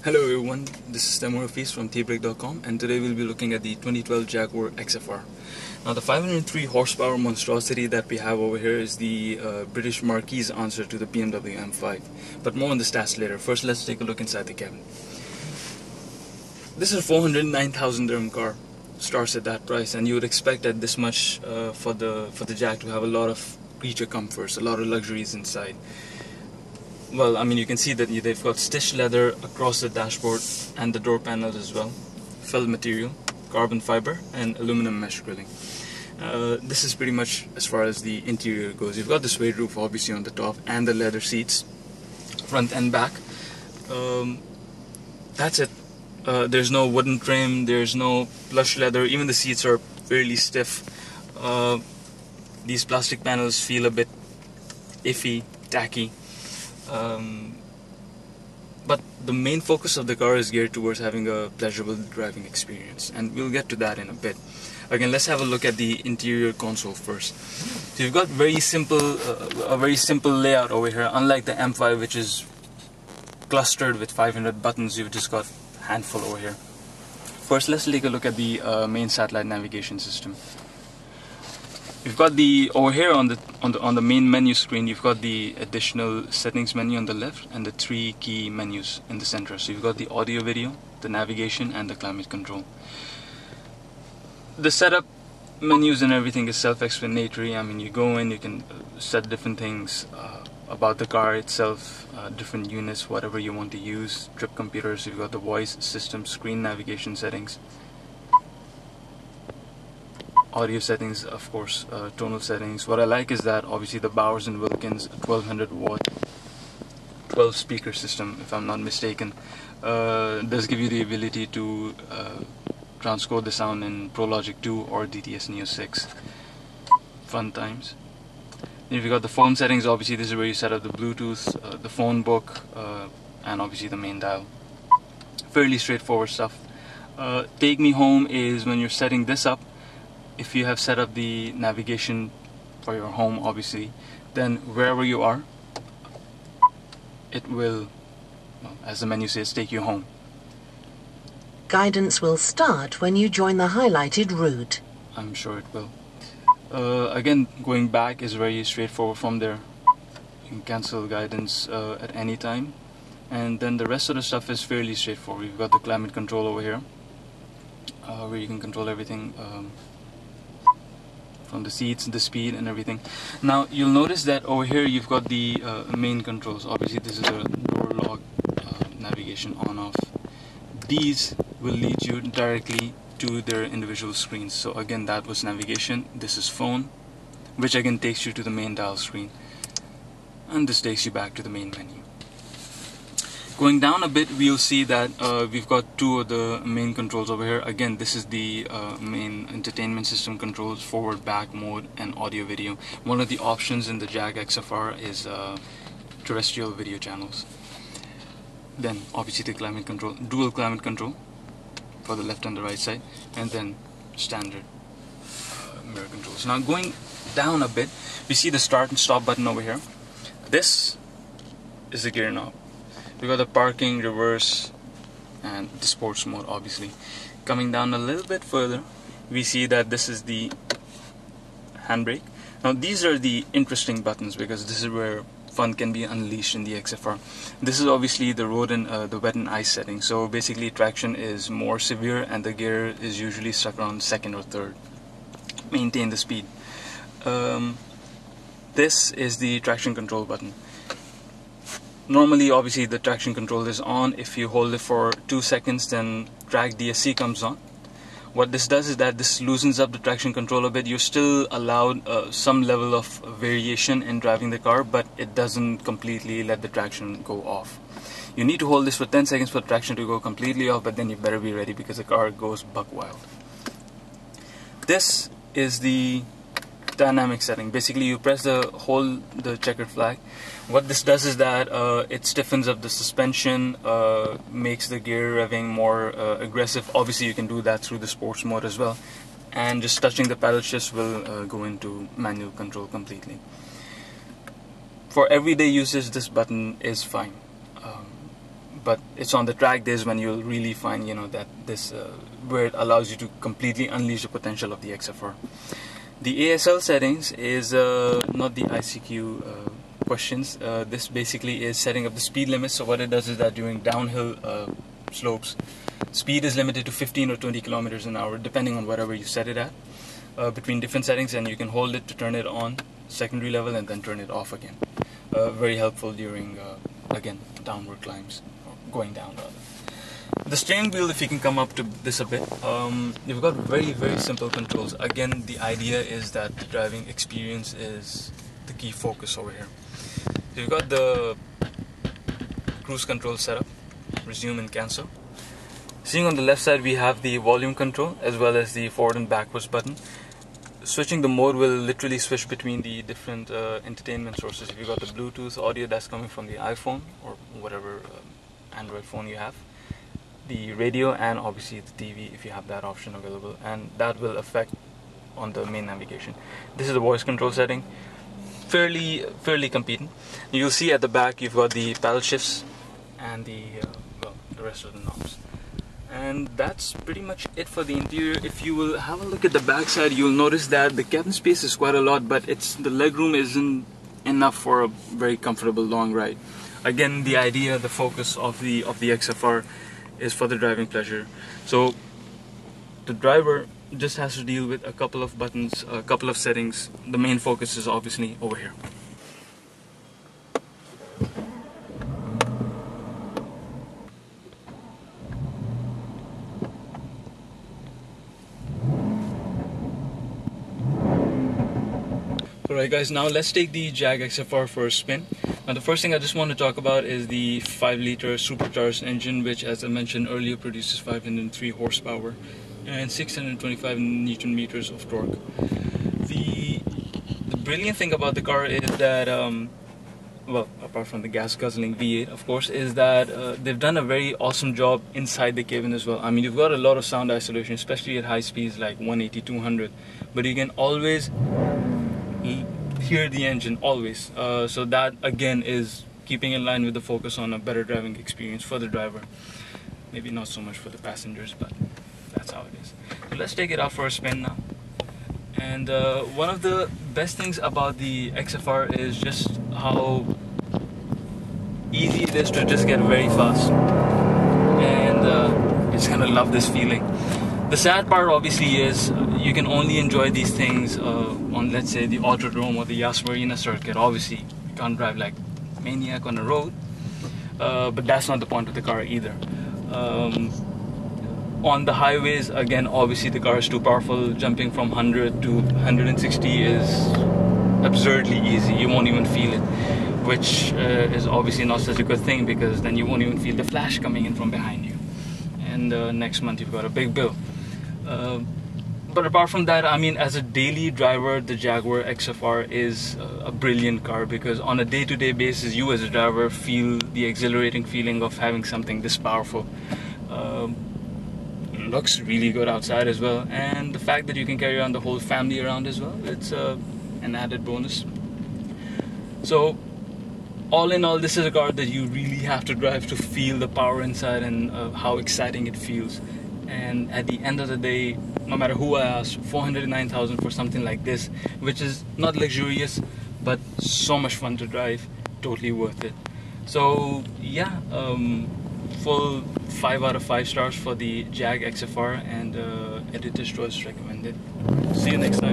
Hello everyone, this is Temurafis from tbreak.com, and today we'll be looking at the 2012 Jaguar XFR. Now the 503 horsepower monstrosity that we have over here is the British Marquis answer to the BMW M5, but more on the stats later. First let's take a look inside the cabin. This is a 409,000 dirham car, starts at that price, and you would expect at this much for the Jag to have a lot of creature comforts, a lot of luxuries inside. Well, I mean, you can see that they've got stitched leather across the dashboard and the door panels as well, felt material, carbon fiber, and aluminum mesh grilling. This is pretty much as far as the interior goes. You've got the suede roof obviously on the top and the leather seats, front and back. That's it. There's no wooden trim, there's no plush leather, even the seats are fairly stiff. These plastic panels feel a bit iffy, tacky. But the main focus of the car is geared towards having a pleasurable driving experience, and we'll get to that in a bit. Again, let's have a look at the interior console first. So you've got a very simple layout over here. Unlike the M5, which is clustered with 500 buttons, you've just got a handful over here. First, let's take a look at the main satellite navigation system. You've got the over here on the main menu screen. You've got the additional settings menu on the left and the 3 key menus in the center. So you've got the audio, video, the navigation, and the climate control. The setup menus and everything is self-explanatory. I mean, you go in, you can set different things about the car itself, different units, whatever you want to use. Trip computers. You've got the voice system, screen navigation settings. Audio settings, of course, tonal settings. What I like is that obviously the Bowers & Wilkins 1200 watt 12 speaker system, if I'm not mistaken, does give you the ability to transcode the sound in ProLogic 2 or DTS Neo 6. Fun times. Then you've got the phone settings. Obviously this is where you set up the Bluetooth, the phone book, and obviously the main dial. Fairly straightforward stuff. Take Me Home is when you're setting this up. If you have set up the navigation for your home, obviously, then wherever you are, it will, well, as the menu says, take you home. Guidance will start when you join the highlighted route. I'm sure it will. Again, going back is very straightforward from there. You can cancel guidance at any time. And then the rest of the stuff is fairly straightforward. You've got the climate control over here, where you can control everything. From the seats, the speed, and everything. Now you'll notice that over here you've got the main controls. Obviously this is a door lock, navigation on off. These will lead you directly to their individual screens. So again, that was navigation. This is phone, which again takes you to the main dial screen, and this takes you back to the main menu. Going down a bit, we'll see that we've got 2 of the main controls over here. Again, this is the main entertainment system controls, forward, back mode, and audio video. One of the options in the Jag XFR is terrestrial video channels. Then obviously the climate control, dual climate control for the left and the right side, and then standard mirror controls. Now going down a bit, we see the start and stop button over here. This is the gear knob. We got the parking, reverse, and the sports mode obviously. Coming down a little bit further, we see that this is the handbrake. Now these are the interesting buttons because this is where fun can be unleashed in the XFR. This is obviously the road and the wet and ice setting. So basically traction is more severe and the gear is usually stuck around 2nd or 3rd. Maintain the speed. This is the traction control button. Normally, obviously, the traction control is on. If you hold it for 2 seconds, then drag DSC comes on. What this does is that this loosens up the traction control a bit. You're still allowed some level of variation in driving the car, but it doesn't completely let the traction go off. You need to hold this for 10 seconds for traction to go completely off, but then you better be ready because the car goes buck wild. This is the dynamic setting. Basically you press hold the checkered flag. What this does is that it stiffens up the suspension, makes the gear revving more aggressive. Obviously you can do that through the sports mode as well, and just touching the paddle shifts will go into manual control completely. For everyday usage this button is fine, but it's on the track days when you'll really find, you know, that this where it allows you to completely unleash the potential of the XFR. The ASL settings is not the ICQ questions. This basically is setting up the speed limits. So what it does is that during downhill slopes, speed is limited to 15 or 20 kilometers an hour, depending on whatever you set it at, between different settings, and you can hold it to turn it on secondary level and then turn it off again. Very helpful during again downward climbs, or going down rather. The steering wheel, if you can come up to this a bit, you've got very simple controls. Again, the idea is that the driving experience is the key focus over here. So you've got the cruise control setup, resume and cancel. Seeing on the left side, we have the volume control as well as the forward and backwards button. Switching the mode will literally switch between the different entertainment sources. If you've got the Bluetooth audio that's coming from the iPhone or whatever Android phone you have, the radio, and obviously the TV if you have that option available, and that will affect on the main navigation. This is the voice control setting, fairly competent. You'll see at the back you've got the paddle shifts and the rest of the knobs. And that's pretty much it for the interior. If you will have a look at the back side, you'll notice that the cabin space is quite a lot, but the legroom isn't enough for a very comfortable long ride. Again, the idea, the focus of the XFR is for the driving pleasure. So the driver just has to deal with a couple of buttons, a couple of settings. The main focus is obviously over here. Alright guys, now let's take the Jag XFR for a spin. Now the first thing I just want to talk about is the 5-liter supercharged engine, which, as I mentioned earlier, produces 503 horsepower and 625 Newton meters of torque. The brilliant thing about the car is that, well, apart from the gas guzzling V8 of course, is that they've done a very awesome job inside the cabin as well. I mean, you've got a lot of sound isolation, especially at high speeds like 180, 200, but you can always hear the engine, always. So that again is keeping in line with the focus on a better driving experience for the driver. Maybe not so much for the passengers, but that's how it is. So let's take it out for a spin now. And one of the best things about the XFR is just how easy it is to just get very fast, and I just kind of love this feeling. The sad part obviously is you can only enjoy these things on, let's say, the Autodrome or the Yas Marina circuit. Obviously you can't drive like maniac on a road, but that's not the point of the car either. On the highways, again, obviously the car is too powerful. Jumping from 100 to 160 is absurdly easy. You won't even feel it, which is obviously not such a good thing, because then you won't even feel the flash coming in from behind you, and next month you've got a big bill. But apart from that, I mean, as a daily driver, the Jaguar XFR is a brilliant car, because on a day-to-day basis, you as a driver feel the exhilarating feeling of having something this powerful. Looks really good outside as well, and the fact that you can carry around the whole family around as well, it's an added bonus. So all in all, this is a car that you really have to drive to feel the power inside and how exciting it feels. And at the end of the day, no matter who I ask, 409,000 for something like this, which is not luxurious but so much fun to drive, totally worth it. So yeah, full 5 out of 5 stars for the Jag XFR, and editor's choice recommended. See you next time.